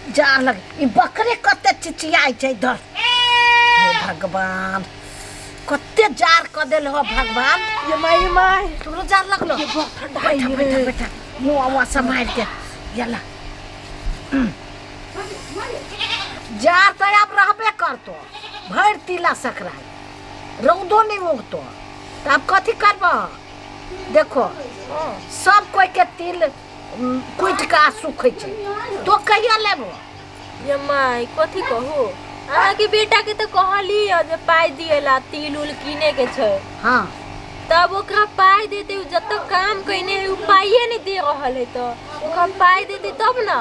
जा लग ई बकरे कते चिचियाई छै इधर। हे भगवान कते जार क देल हो भगवान। ये माई तोरो जार लगलो। ये बहुत ठंडा बैठा बैठा मुआ संभाल के यला। जार तो अब रहबे करतो भर तिला सकराई रौदो नहीं मुगतो तो अब कथी करबो। देखो सब कोई के तिल कुट का सुखै छै तो कहिया लेबो। ये माई कथी कहू अहाँ के बेटा के तो कहली जे पाई दिएला तिल उल किने के छै। हाँ तब ओकरा पाई देते जब तक काम कइने है उ पाइए नहीं दे रहल है तो ओकरा पाई देते तब ना।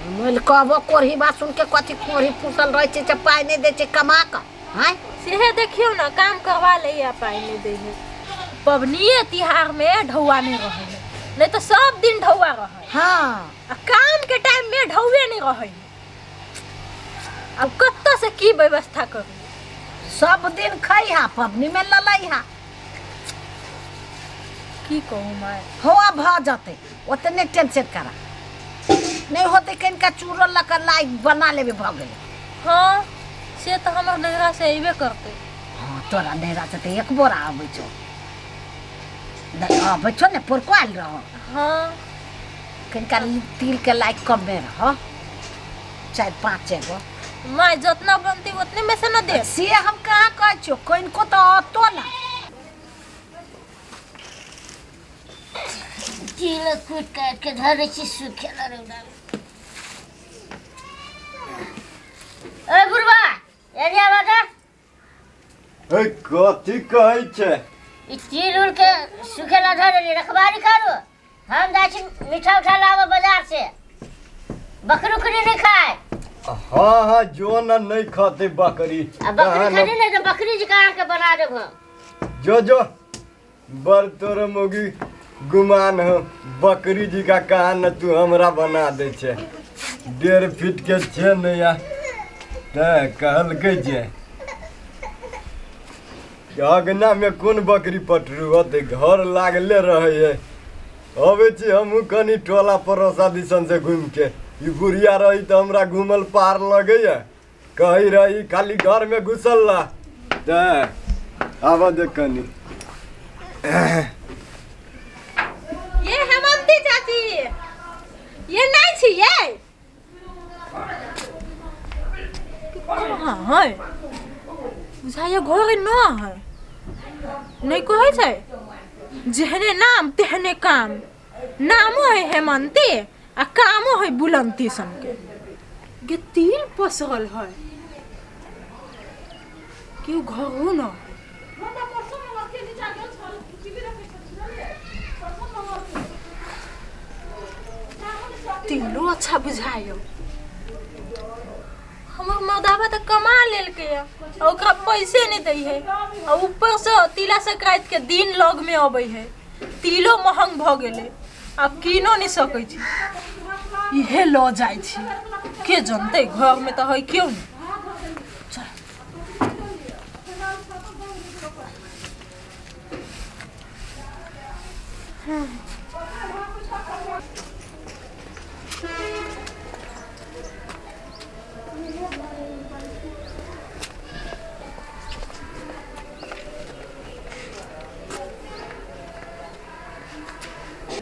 मोल कहबो कोरही बात सुन के कथी कोरही फूटल रहे छै जब पाई नहीं दे छै कमा के। हैं सेहे देखियो ना काम करवा ले या पाई नहीं दे है। पबनीए तिहार में ढौआ नहीं रहे है नहीं तो सब दिन ढौआ रहे। हाँ काम के टाइम में ढौए नहीं रहे। अब कत्ता से की व्यवस्था करू। सब दिन खइहा पबनी में ललैहा की कहूँ मैं हुआ भ जाते ओतने टेंशन करा नहीं होते कहीं चूरल लकर लाई बना लेबे भ गेले। हाँ से तो हमर नहरा से अबे करते। हाँ तोरा नहरा से तो एक बोरा आबै छौ आबै छौ ने पुरकाल रहो। हाँ कहीं तिल के लाई कम में रहो 4-5 गो मैं जितना बनती उतने में से न दे। से हम कहाँ कह छो कोइन को तो तो ना तिल कूट काट के धरे छी सुखेला रे डाल। ए बुढ़वा एनी आवाजा ए कथी कहै छै। ई तिल उल के सुखेला धरे रे रखबारी करू हम जाइ छी मीठा उठा लाबो बाजार से बकरी उकरी नहीं खाए। हाँ जो ना नहीं खाते बकरी बकरी खानी नहीं तो बकरी जी कहाँ के बना देबो। जो बर तोर मोगी गुमान हो बकरी जी का कहा न तू हमरा बना दे छे 1.5 फीट के छे न या कहल के जे अगना में कौन बकरी पटरू होते घर लागले रहे है। अबे छी हमहू कनी टोला पड़ोसा दिसन से घूम के ई बुढ़िया रही तो हमरा घूमल पार लगे कही रही खाली घर में घुसल ला आवा देख कनी। ये हेमंती चाची ये नहीं छी ये कहाँ है बुझाइए घर न है नहीं कहै छै जेहने नाम तेहने काम। नामो है हेमंती आ कामो है बुलंती सन के तिल पसरल है क्यों घर न तिलो अच्छा बुझायो। हमर मदावा तो कमा लेल के ओकरा पैसे नहीं दई है और ऊपर से तिला संक्रांति के दिन लग में अबै है तिलो महंग भ गेले अब कीनो नहीं सकै छी इहे लो जाय छी के जनते घर में तो है क्यों नहीं।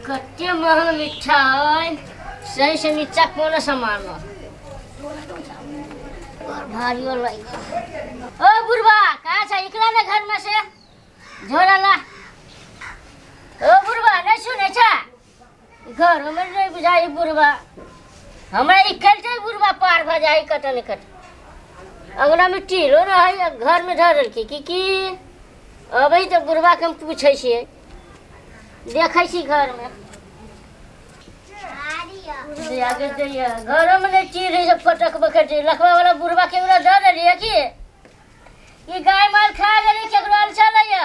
कत्ते महंग मीठा है सही से नीचा कोनो सामान और भारी और लाई। ओ बुढ़वा कहाँ छ इकला ने घर में से झोला ला। ओ बुढ़वा नहीं सुने छ घर में नहीं बुझाई बुढ़वा हमरा इकलते बुढ़वा पार भ जाई कत ने कत अंगना में टीलो न है घर में धरल की अबे तो बुढ़वा के हम पूछे छिए देखै छी घर में आगे दैया घर में नहीं चीर है सब फटक बखट लखवा वाला बुढ़वा के उरा दे देलिए की ये गाय माल खा गेली केकरो आल चलैया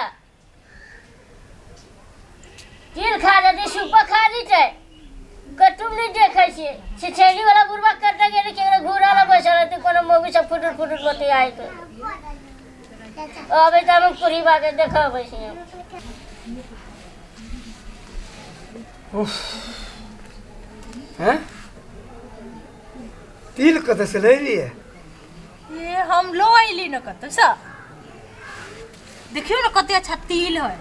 चीर खा लेती सुपा खा लीते कटुम नहीं देखै छी छिछेली वाला बुढ़वा कट गेली केकरो घूरा ला बैसल रहते कोनो मोगी सब फुटुर फुटुर बती आई तो अबे त हम पूरी बात देखबै छी। हैं तिल कतऽ से ले लिए? ये हम लो अइली न कत सा देखियो न कते अच्छा तिल है।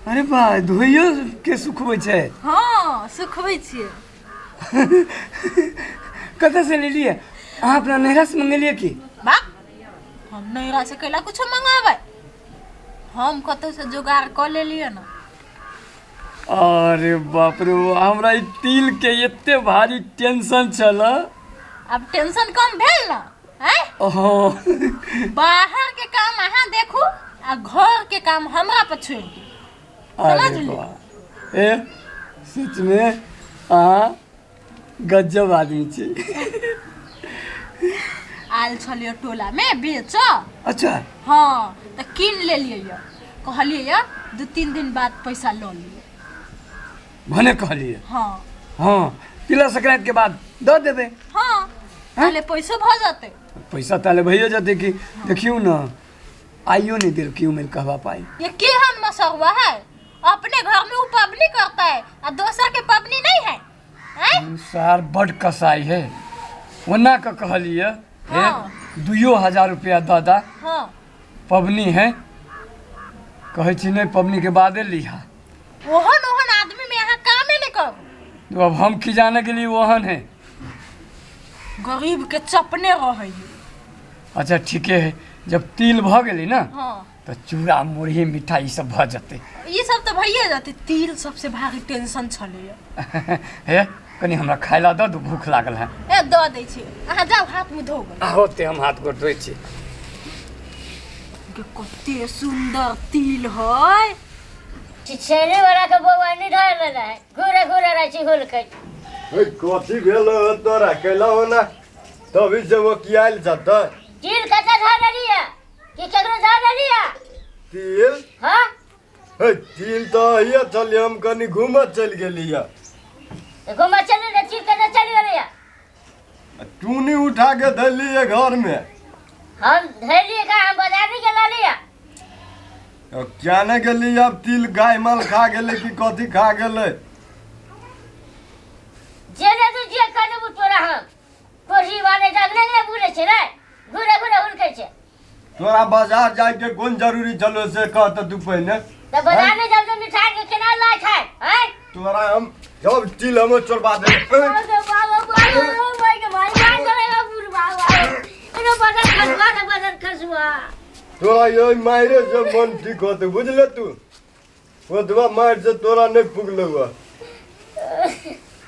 अरे बा धोइयो के सुखबै छै। हाँ सुखबै छियै। कतऽ से ले लिए? अहाँ अपना नैहरा से मंगेलिए की? बा हम नैहरा से कैला कुछो मंगाबै, हम कतौ से जुगाड़ क लेलिए न। अरे बाप रे, हमरा ई तिल के एते भारी टेंशन छल। अब टेंशन कम भेल न हैं? हाँ। बाहर के काम अहाँ देखू आ घर के काम हमरा पर छोड़ दियौ। अरे वाह, ए सच में अहाँ गजब आदमी छी। आयल छलियो टोला में बेच। अच्छा। हाँ तो कीन लेलिए ये, कहलिए ये 2-3 दिन बाद पैसा लो लिए। भने कहलिए? हाँ हाँ, तिला संक्रांति के बाद दऽ देबै। हाँ ताले पैसो भ जाते। पैसा ताले भइए जाते कि देखियो न, आइयो नहीं देर क्यों मिल कहवा पाई। ये केहन मसहुआ है, अपने घर में वो पबनी करता है और दूसरा के पबनी नहीं है, हैं? सार बड़ कसाई है, ओना का कहलिए। हाँ। 2000 रुपया दादा हाँ पबनी है, कहे छी नहीं पबनी के बादे लिहा। ओहन ओहन आदमी में यहाँ काम नहीं करू। तो अब हम खिजाने के लिए वहन है। गरीब के चपने रहे। अच्छा ठीक है, जब तिल भ गेली ना हाँ तो चूड़ा मुरही मिठाई सब भ जाते। ये सब तो भइए जाते, तिल सबसे भारी टेंशन छले। हे कनी हमरा खाइला दऽ दू, भूख लागल है। ए दऽ दै छी, अहाँ जाओ हाथ मुँह धो गए। होते हम हाथ गोड़ धोइ छी। कते सुंदर तिल है। छिछेने वाला के बौआ नहीं धरल है, घूरे घूरे रह छी हुल के। ए कथी भेल तोरा कैला हो ना, तभी से वो कियाल जाता। तिल कते धरली है कि केकरो धरली है? तिल? हां ए तिल तो ये चल, हम कनी घूमत चल गेली है। घुमा चली न, तिल कते चली गेली है? टूनी उठा के धली है घर में। हम धरली का, हम बाजार नहीं गेला लिया। क्या ने गेली? अब तिल गाय माल खा गेले कि कथी खा गेले? जेने तू जे कने तोरा हम कोठी वाले जगने ने बुले छे रे, घूरे घूरे हुलके छे। तोरा बाजार जाए के कोन जरूरी चलो से कहत तू पहले? तो बाजार में जब मिठाई के केना लाय खाए हैं? तोरा हम जब तिल हम चोरबा दे। बाबा भाई के भाई मान जाएगा बुढ़वा। इनो बदन खसुआ। तोरा ये मारे से मन ठीक होते, बुझले तू? वो दवा मार से तोरा नहीं पुगले हुआ।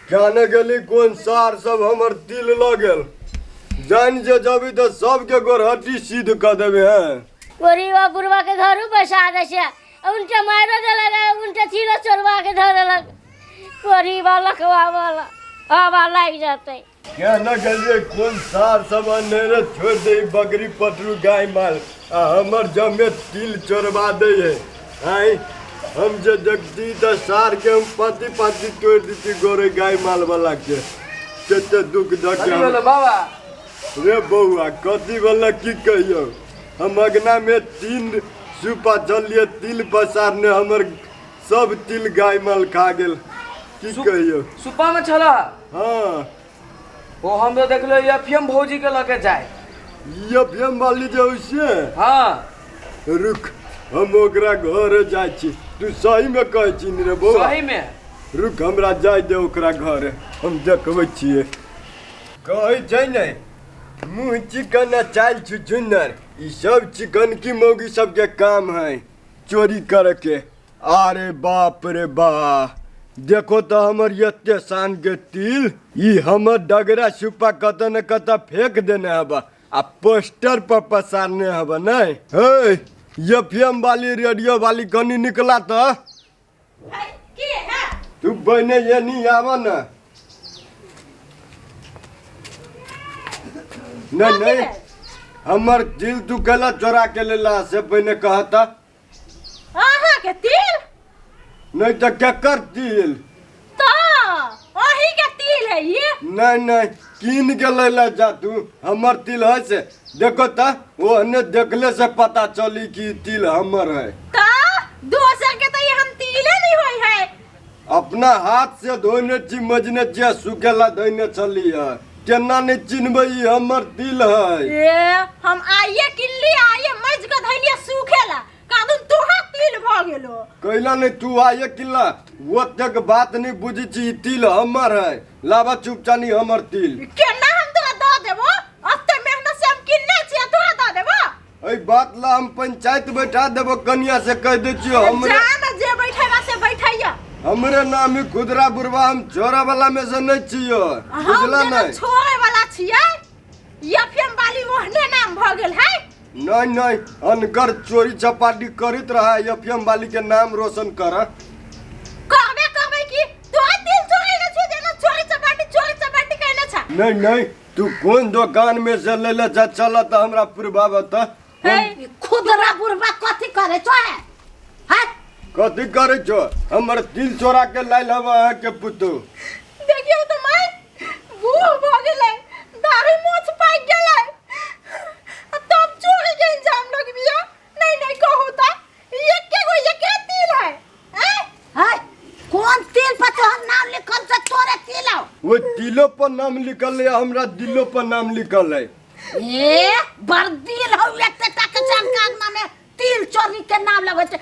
जाने गेली कोन सार सब हमर तिल ल गेल, जान जे जबी तो सबके गोरहटी सीध कर देबे हैं। गोरीवा बुढ़वा के घरू बसा दे से, उनके मारे दे लगा, उनके तिल चोरवा के धरे लग। गोरीवा लखवा वाला आवा लग जाते। क्या न गेलिए कोन सार सब अनेरे छोड़ दे बकरी पटरू गाय माल, आ हमर जमे तिल चोरबा दे है। आई हम जे देखती तो सार के हम पाती पाती तोड़ देती गोरे गाय माल वाला के। कते दुख अरे दके बाबा, रे बउआ कथी वाला की कहियो, हम अगना में 3 सुपा चलिए तिल पसारने, हमर सब तिल गाय माल खा गेल। की कहियो? सुपा में छला। हाँ वो हम तो देखलो एफएम भौजी के लगे जाए। ये फेम वाली जे उसे। हाँ रुक हम ओकरा घर जाय छी। तू सही में कहै छी रे बउआ? सही में। रुक हमरा जाय दे ओकरा घर, हम देखबै छियै। कहै छै नै मुँह चिकन आ चाल छुछुन्नर, ई सब चिकन की मौगी सबके काम है चोरी करके। अरे बाप रे बा, देखो तो हमर एते शान के तिल, ई हमर डगरा सुपा कत न कत फेंक देने हबा आ पोस्टर पर पसारने हबा। नहीं हे ये फेम वाली रेडियो वाली कनी निकला तो के है? तू बने ये नहीं आवा ना। नहीं नहीं हमर तिल तू कला चोरा के लेला से पहले कहता। अहाँ के तिल? नहीं तो क्या कर तिल? तो अही के तिल है ये? नहीं नहीं कीन के लेला जा तू, हमर तिल है से देखो ता, वो हने देखले से पता चली कि तिल हमर है। तो दोसर के तो ये हम तिले नहीं होई है। अपना हाथ से धोने ची मजने ची सुखेला धोने चली है। केना नहीं चिन्हबई हमर तिल है। ए हम आइए किल्ली आइए मज के धैलिए सूखेला कादुन तोहा तिल भ गेलो। कैला नहीं तू आये किला वो तक बात नहीं बुझी छी तिल हमर है लावा चुपचानी हमर तिल। केना हम तोरा द देबो अत्ते मेहनत से हम किन्ने छी तोरा द देबो। ए बात ला हम पंचायत बैठा देबो कन्या से कह दे छियो हमरे जान जे बैठेगा से बैठाइया। हमरे नाम ही खुदरा बुरबा हम छोरा वाला में से नहीं छियो बुझला नहीं। छोरे वाला छियै एफएम वाली ओहने नाम भ गेल है। नहीं नहीं अनकर चोरी चपाटी करित रहा एफएम वाली के नाम रोशन कर। कहबे कि तो दिल चोरी न छी देना चोरी चपाटी कहना छ। नहीं नहीं तू कौन दुकान में से ले ले जा चला त हमरा पुरबा बता। खुदरा बुरबा कथी करे छो है कथी करे छो हमर तिल चोरा के लाइल हवा के पुतू। देखियो तो माय बूढ़ भ गेलै दाढ़ी मोछ पाक गेलै तब चोरी के इंजाम लगबिया। नहीं कहू त एके तिल है है कौन तिल पर तोहर नाम लिखल से तोरे तिल हो। वो तिलो पर नाम लिखल है हमरा दिलो पर नाम लिखल है। ए बड़ दिल हो एते तक जानकार में तिल चोरी के नाम लगे छे।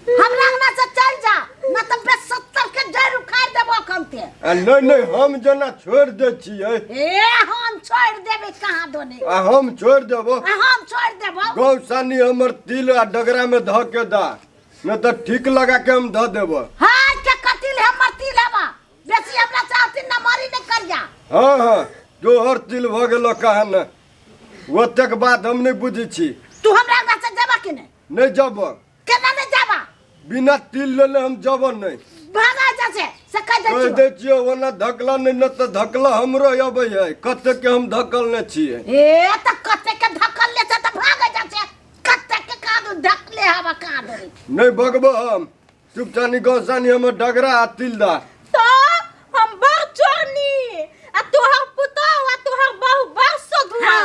हमरा अंगना से चल जा न त 70 के जड़ उखाड़ देबो कमते। नहीं हम जना छोड़ दे छिए। ए हम छोड़ देबे कहां दोने हम छोड़ देबो। हम छोड़ देबो गौसानी हमर तिल आ डगरा में ध के दा न त ठीक लगा के हम ध देबो। हां के कतिल हमर तिल हवा बेसी हमरा चाहती न मारी न करिया। हां तोहर तिल भ गेलो कहा न वो तक बात हम नहीं बुझी छी। तू हमरा अंगना से जाबा कि नहीं जाबो केना नहीं जाबा बिना तिल लेले हम जाबो नहीं। भागा जा से कह दे छियो ओना धकला नहीं न त धकला हमरो अबै है कते के हम धकल न छिए। ए त कते के धकल ले त भागा जा से कते के कादू धकले हवा कादू नहीं भगबो हम चुपचानी गौसानी हमर डगरा आ तिल दा। तो हम बड़ चोरनी आ तोहर पुतौ आ तोहर बहु बरस धुआ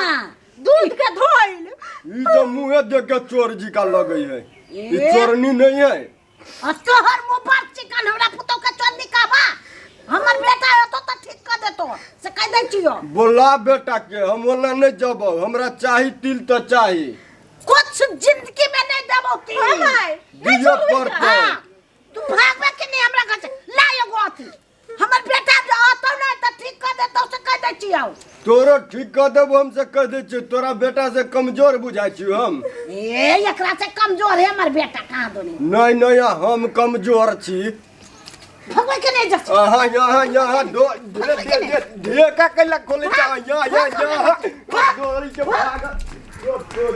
दूध के धोइल। ई तो मुंह देख के चोर जी का लगे है ई चोरनी नहीं है। तोहर मुंह पर चिकन हमरा पुतौ के चोरनी कहबा हमर बेटा हो तो ठीक कर देतो से कह दे छियो। बोला बेटा के हम ओना नहीं जाबो हमरा चाही तिल तो चाही कुछ जिंदगी में नहीं देबो तिल दियो पड़ते। तू भागबे कि नहीं हमरा घर से ला एगो अथी हमर बेटा जो आतो नहीं त ठीक कर देतो से कह दे छियो। तोरो ठीक कर देबो हम से कह दे छी तोरा बेटा से कमजोर बुझाई छी हम। ए एकरा से कमजोर है हमर बेटा कहां दोनी। नहीं हम कमजोर छी। भगवे के नहीं जछ यहाँ दो ढेका कैला खोले यहाँ दोरी के भाग